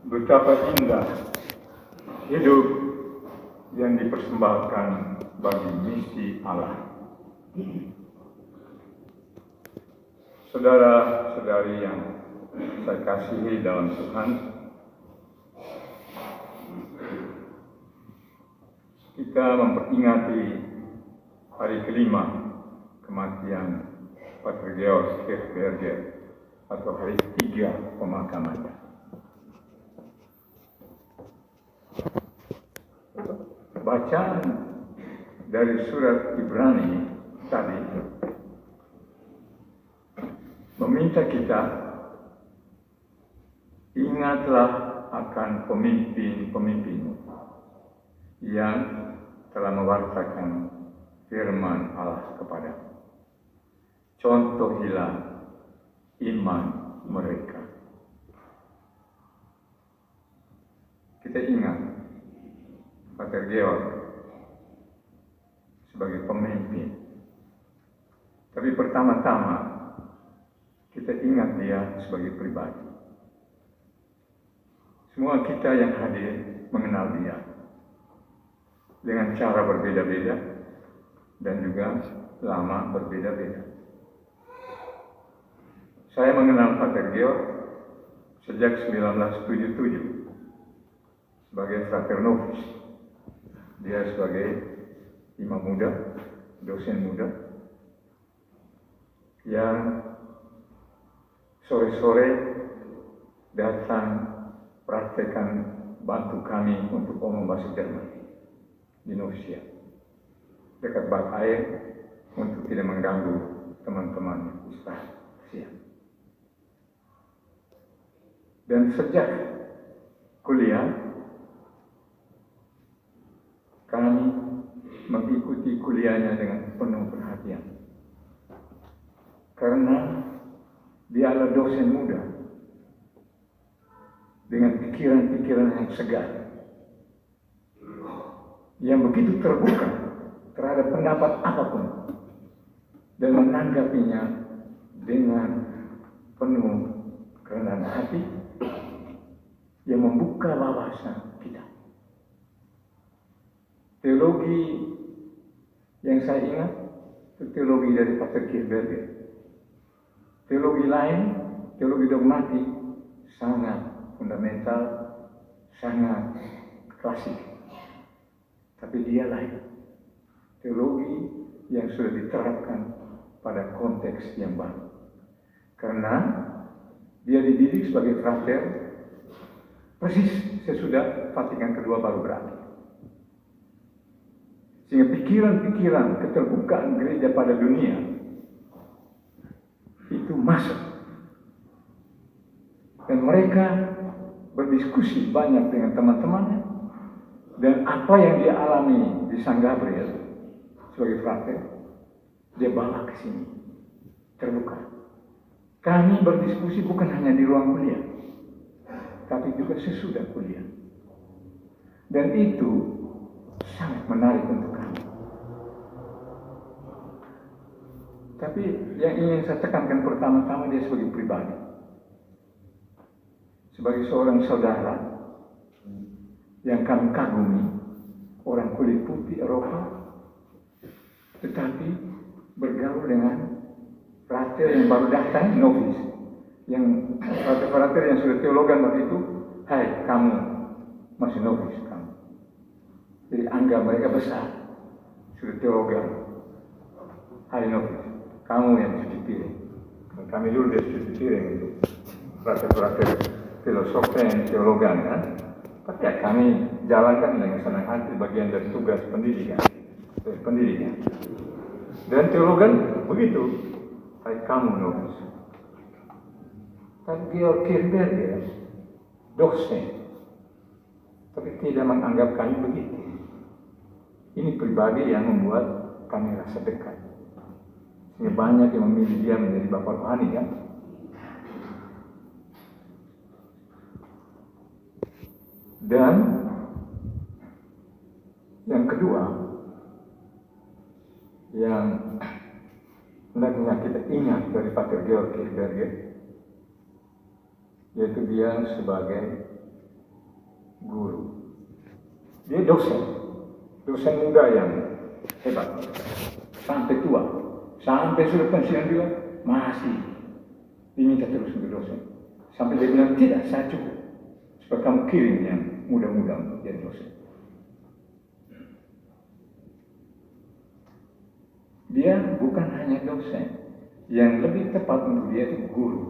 Betapa indah hidup yang dipersembahkan bagi misi Allah. Saudara-saudari yang saya kasihi dalam Tuhan, kita memperingati hari kelima kematian Pater Georg Kirchberger atau hari ketiga pemakamannya. Bacaan dari surat Ibrani tadi meminta kita ingatlah akan pemimpin-pemimpin yang telah mewartakan firman Allah kepadamu. Contohilah iman mereka. Kita ingat Pater Georg sebagai pemimpin. Tapi pertama-tama kita ingat dia sebagai pribadi. Semua kita yang hadir mengenal dia dengan cara berbeda-beda dan juga lama berbeda-beda. Saya mengenal Pater Georg sejak 1977 sebagai frater novis. Dia sebagai imam muda, dosen muda, yang sore-sore datang praktekkan bantu kami untuk omong bahasa Jerman di Novisia, dekat bak air untuk tidak mengganggu teman-teman Ustaz siang. Dan sejak kuliah kami mengikuti kuliahnya dengan penuh perhatian. Karena dia adalah dosen muda dengan pikiran-pikiran yang segar, yang begitu terbuka terhadap pendapat apapun dan menanggapinya dengan penuh kerendahan hati yang membuka wawasan kita. Teologi yang saya ingat itu teologi dari Pater Kirchberger. Teologi lain, teologi dogmatik, sangat fundamental, sangat klasik. Tapi dia lain. Teologi yang sudah diterapkan pada konteks yang baru. Karena dia dididik sebagai frater persis sesudah Vatikan kedua baru berakhir. Sehingga pikiran-pikiran keterbukaan gereja pada dunia itu masuk. Dan mereka berdiskusi banyak dengan teman-temannya. Dan apa yang dia alami di San Gabriel sebagai frater, dia bawa ke sini. Terbuka. Kami berdiskusi bukan hanya di ruang kuliah, tapi juga sesudah kuliah. Dan itu sangat menarik untuk kami. Tapi yang ingin saya tekankan pertama-tama dia sebagai pribadi. Sebagai seorang saudara yang kami kagumi, orang kulit putih Eropa, tetapi bergaul dengan frater yang baru datang, novis. Yang frater-frater yang sudah teologan waktu itu, hai kamu masih novis kamu. Jadi anggap mereka besar, sudah teologan. Hai novis, kamu yang cuci piring. Kami dulu dia cuci piring itu, frater-frater filosof dan teologan kan. Tapi ya kami jalankan dengan senang hati bagian dari tugas pendidikan. Dan teologan begitu, hai kamu novis. Tapi Georg Kirchberger dosen, tapi tidak menganggap kami begitu. Ini pribadi yang membuat kami rasa dekat. Sehingga banyak yang memilih dia menjadi bapak rohani kan. Dan yang kedua, yang hendaknya kita ingat dari Pater Georg Kirchberger, yaitu dia sebagai guru. Dia dosen muda yang hebat, sampai tua, sampai sudah pensiun juga masih diminta terus untuk dosen. Sampai dia bilang, tidak, saya cukup, supaya kamu kirim yang muda-muda untuk jadi dosen. Dia bukan hanya dosen, yang lebih tepat untuk dia itu guru.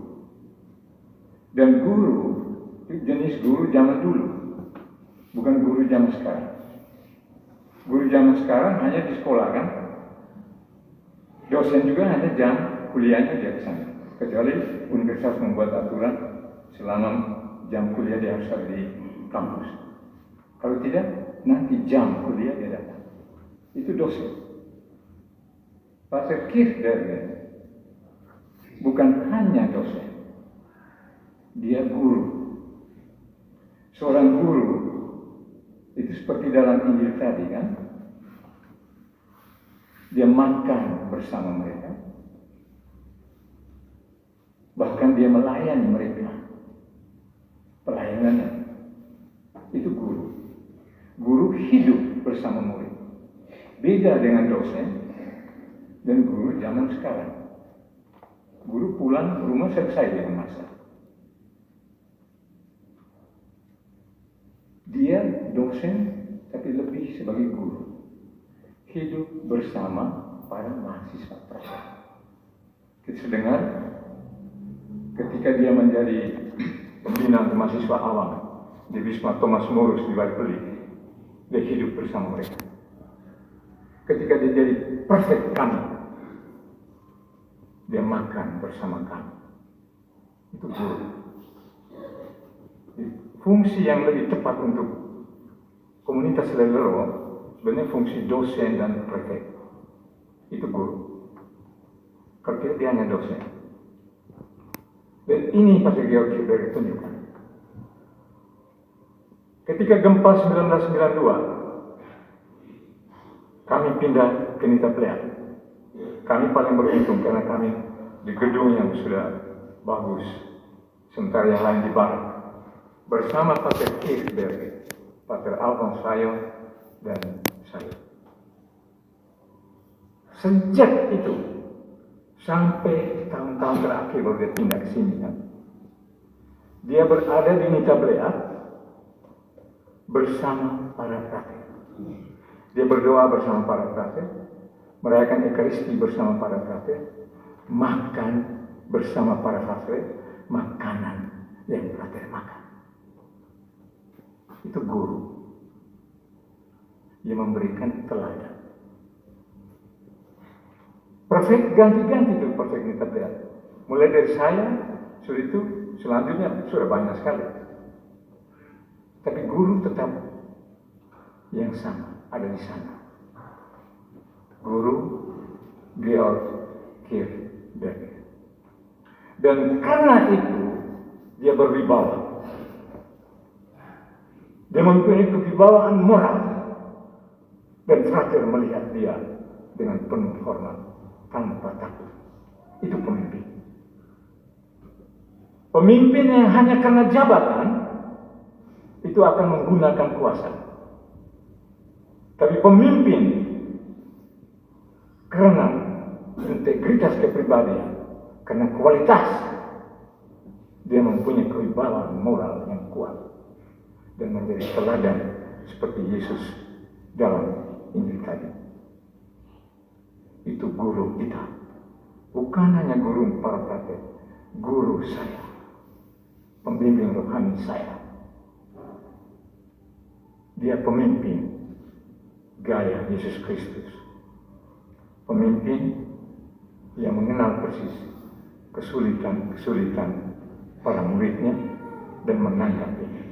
Dan guru, itu jenis guru zaman dulu, bukan guru zaman sekarang. Guru zaman sekarang hanya di sekolah kan, dosen juga hanya jam kuliahnya dia ke sana. Kecuali universitas membuat aturan selama jam kuliah dia harus ada di kampus. Kalau tidak, nanti jam kuliah dia datang. Itu dosen. Pastor Kierkegaard bukan hanya dosen, dia guru. Seorang guru itu seperti dalam Injil tadi kan, dia makan bersama mereka, bahkan dia melayani mereka. Pelayanannya itu guru. Guru hidup bersama murid. Beda dengan dosen dan guru zaman sekarang. Guru pulang ke rumah selesai dia memasak. Dia dosen tapi lebih sebagai guru. Hidup bersama para mahasiswa praktek. Kita dengar ketika dia menjadi pembina untuk mahasiswa awam di Wisma Thomas Morus di Bali, dia hidup bersama mereka. Ketika dia jadi prefek kami, dia makan bersama kami. Itu guru. Fungsi yang lebih tepat untuk komunitas Lelero sebenarnya fungsi dosen dan prefek. Itu guru. Kalau dia hanya dosen. Dan ini Pastor Georg Kierkegaard tunjukkan. Ketika gempa 1992, kami pindah ke Nita Pleak. Kami paling beruntung karena kami di gedung yang sudah bagus, sementara yang lain di barat. Bersama Pastor Kierkegaard, Pastor Alphonse Sayo, dan saya. Sejak itu sampai tahun-tahun terakhir baru dia pindah ke sini kan. Dia berada di Nita Pleak bersama para praktek. Dia berdoa bersama para praktek, merayakan Ekaristi bersama para praktek, makan bersama para praktek, makanan yang praktek makan. Itu guru. Dia memberikan teladan. Prefek ganti-ganti itu prefek Nita Pleak. Mulai dari saya, sudah itu selanjutnya sudah banyak sekali. Tapi guru tetap yang sama ada di sana. Guru Georg Kierkegaard. Dan karena itu dia berwibawa. Dia mempunyai kewibawaan moral. Dan terakhir melihat dia dengan penuh hormat tanpa takut. Itu pemimpin. Pemimpin yang hanya karena jabatan itu akan menggunakan kuasa. Tapi pemimpin karena integritas kepribadian, karena kualitas, dia mempunyai kewibawaan moral yang kuat dan menjadi teladan seperti Yesus dalam Injil tadi. Itu guru kita, bukan hanya guru para praktek, guru saya, pembimbing rohani saya. Dia pemimpin gaya Yesus Kristus, pemimpin yang mengenal persis kesulitan para muridnya dan menanggapinya.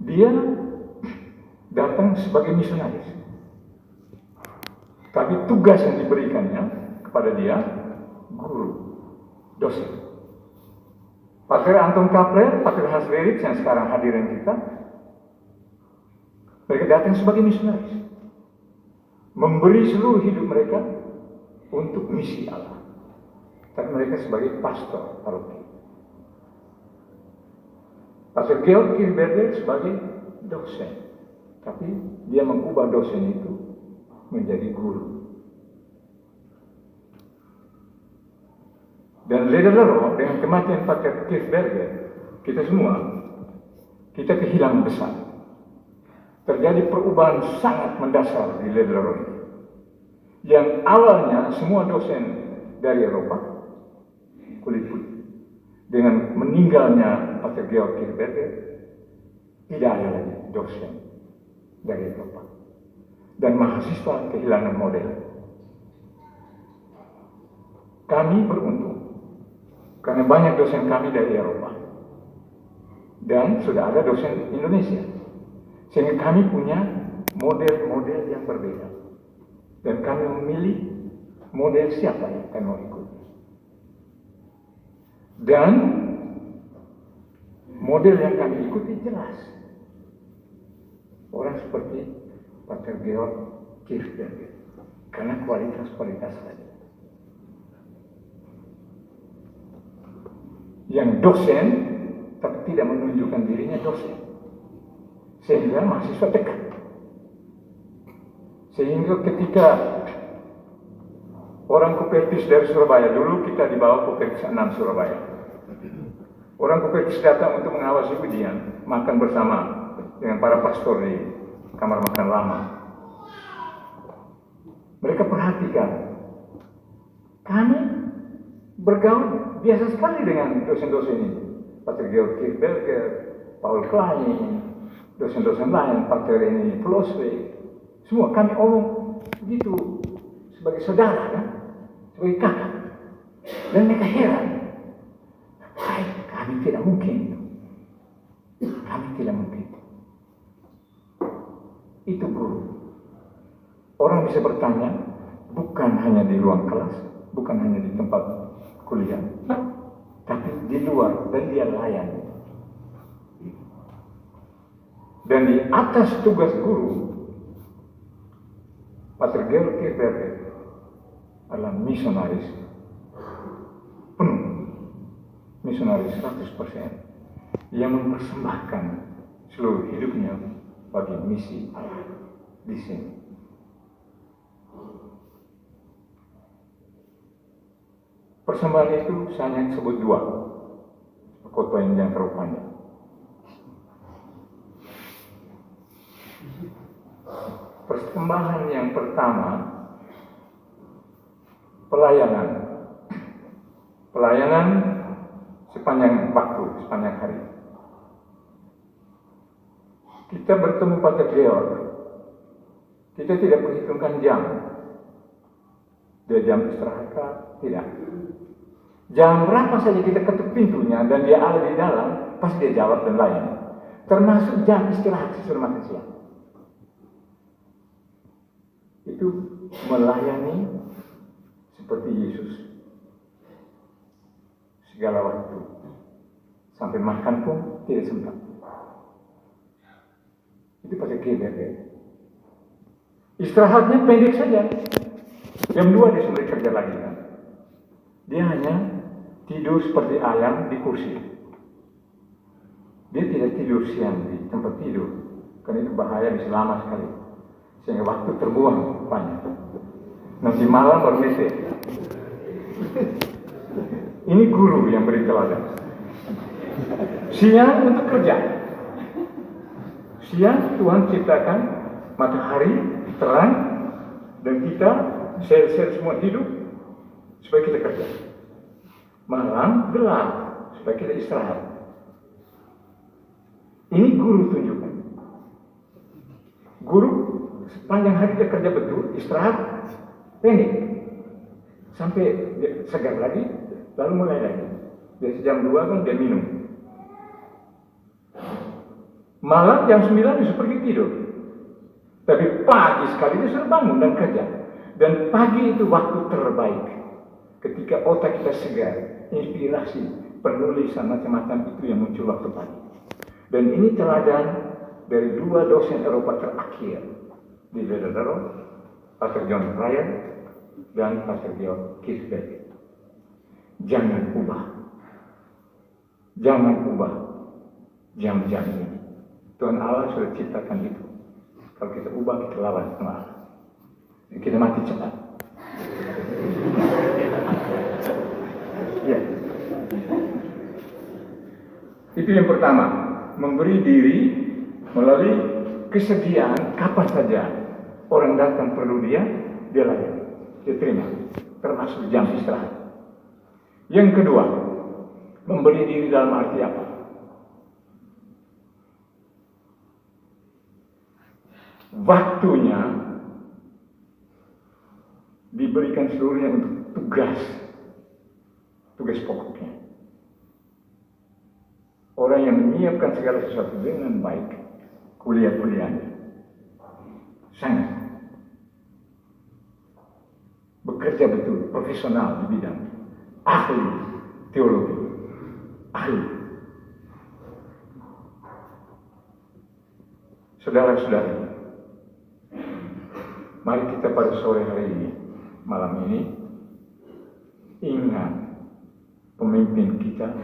Dia datang sebagai misionaris, tapi tugas yang diberikannya kepada dia guru, dosen. Pater Anton Kapler, Pater Hans Weritz yang sekarang hadirin kita, mereka datang sebagai misionaris, memberi seluruh hidup mereka untuk misi Allah. Tapi mereka sebagai pastor paroki. Pastor Georg Kirchberger sebagai dosen, tapi dia mengubah dosen itu menjadi guru. Dan Lederer dengan kematian Pastor Kirchberger, kita kehilangan besar. Terjadi perubahan sangat mendasar di Lederer ini. Yang awalnya semua dosen dari Eropa kulit putih. Dengan meninggalnya Pastor Georg Kirchberger, tidak ada lagi dosen dari Eropa. Dan mahasiswa kehilangan model. Kami beruntung, karena banyak dosen kami dari Eropa. Dan sudah ada dosen Indonesia. Sehingga kami punya model-model yang berbeda. Dan kami memilih model siapa yang kami mau ikuti. Dan model yang kami ikuti jelas. Orang seperti Pastor Georg Kirchberger. Karena kualitas saja. Yang dosen, tapi tidak menunjukkan dirinya dosen. Sehingga mahasiswa dekat. Sehingga ketika orang Kopertis dari Surabaya, dulu kita dibawa Kopertis 6 Surabaya. Orang Kopertis datang untuk mengawasi ujian, makan bersama dengan para pastor di kamar makan lama. Mereka perhatikan, kami bergaul biasa sekali dengan dosen-dosen ini. Pastor Georg Kirchberger, Paul Klein, dosen-dosen lain, Pastor ini Flosweg. Semua kami omong begitu sebagai saudara, kan? Sebagai kakak. Dan mereka heran. Hai, kami tidak mungkin. Kami tidak mungkin. Itu guru. Orang bisa bertanya, bukan hanya di ruang kelas, bukan hanya di tempat kuliah, tapi di luar, dan dia layan. Dan di atas tugas guru, Pastor Georg Kirchberger adalah misionaris penuh, misionaris 100%, yang mempersembahkan seluruh hidupnya bagi misi Allah di sini. Persembahan itu saya hanya sebut 2, khotbah yang jangan terlalu panjang. Persembahan yang pertama, pelayanan. Pelayanan sepanjang waktu, sepanjang hari. Kita bertemu Pastor Georg, kita tidak perhitungkan jam. Dia jam istirahat, tidak. Jam berapa saja kita ketuk pintunya dan dia ada di dalam, pasti dia jawab dan layan. Termasuk jam istirahat sesudah makan siang. Itu melayani seperti Yesus. Segala waktu. Sampai makan pun tidak sempat. Itu pada Kirchberger. Istirahatnya pendek saja. Jam 2 dia sudah kerja lagi, kan? Dia hanya tidur seperti ayam di kursi. Dia tidak tidur siang di tempat tidur, karena itu bahaya, bisa lama sekali. Sehingga waktu terbuang banyak. Nanti malam baru mesej. Ini guru yang beri teladan. Siang untuk kerja. Siang Tuhan ciptakan matahari terang dan kita sel-sel semua hidup supaya kita kerja. Malam gelap supaya kita istirahat. Ini guru tunjukkan. Guru sepanjang hari dia kerja betul, istirahat pendek sampai dia segar lagi, lalu mulai lagi. Dari jam 2 kan dia minum. Malam jam 9 dia pergi tidur. Tapi pagi sekali dia sudah bangun dan kerja. Dan pagi itu waktu terbaik. Ketika otak kita segar, inspirasi, penulisan macam-macam itu yang muncul waktu pagi. Dan ini teladan dari 2 dosen Eropa terakhir di Lederer, Pastor John Ryan dan Pastor Georg Kirchberger. Jangan ubah. Jangan ubah. jam-jam ini. Tuhan Allah sudah ciptakan itu. Kalau kita ubah, kita lawan sama Allah. Kita mati cepat. Ya. Itu yang pertama, memberi diri melalui kesediaan kapan saja orang datang perlu dia layani, dia terima, termasuk jam istirahat. Yang kedua, memberi diri dalam arti apa? Waktunya diberikan seluruhnya untuk tugas pokoknya. Orang yang menyiapkan segala sesuatu dengan baik, kuliah-kuliahnya, sangat bekerja betul, profesional di bidang, ahli teologi, ahli. Saudara-saudari, mari kita pada sore hari ini, malam ini, ingat pemimpin kita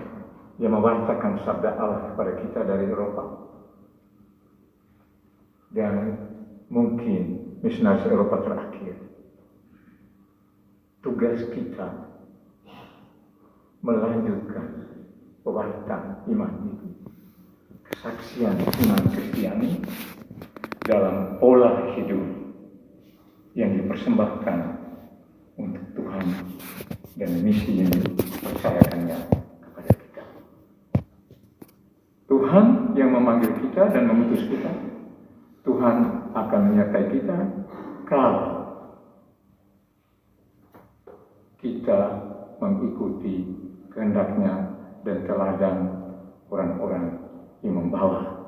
yang mewartakan sabda Allah kepada kita dari Eropa. Dan mungkin misionaris Eropa terakhir. Tugas kita melanjutkan pewartaan iman itu, kesaksian iman Kristiani dalam pola hidup yang dipersembahkan untuk Tuhan dan misi yang dipercayakannya kepada kita. Tuhan yang memanggil kita dan mengutus kita. Tuhan akan menyertai kita kalau kita mengikuti kehendaknya dan teladan orang-orang yang membawa